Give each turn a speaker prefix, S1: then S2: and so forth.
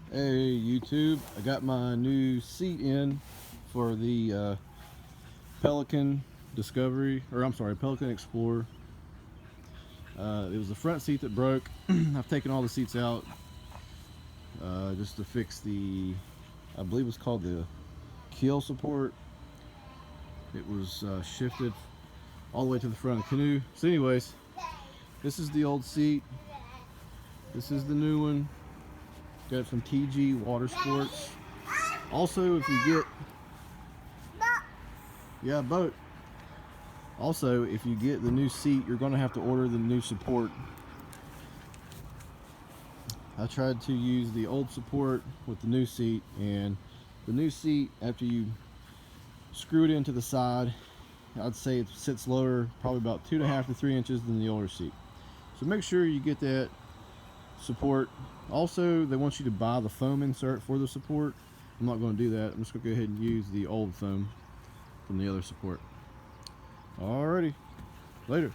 S1: Hey YouTube, I got my new seat in for the Pelican Discovery, or I'm sorry, Pelican Explorer. It was the front seat that broke. I've taken all the seats out just to fix the, I believe it's called the keel support. It was shifted all the way to the front of the canoe. So anyways, this is the old seat. This is the new one. Got it from TG Water Sports. Also, if you get, yeah, boat. Also, if you get the new seat, you're going to have to order the new support. I tried to use the old support with the new seat, and the new seat, after you screw it into the side, I'd say it sits lower, probably about 2.5 to 3 inches than the older seat. So make sure you get that support. Also, they want you to buy the foam insert for the support. I'm not going to do that. I'm just going to go ahead and use the old foam from the other support. Alrighty, later.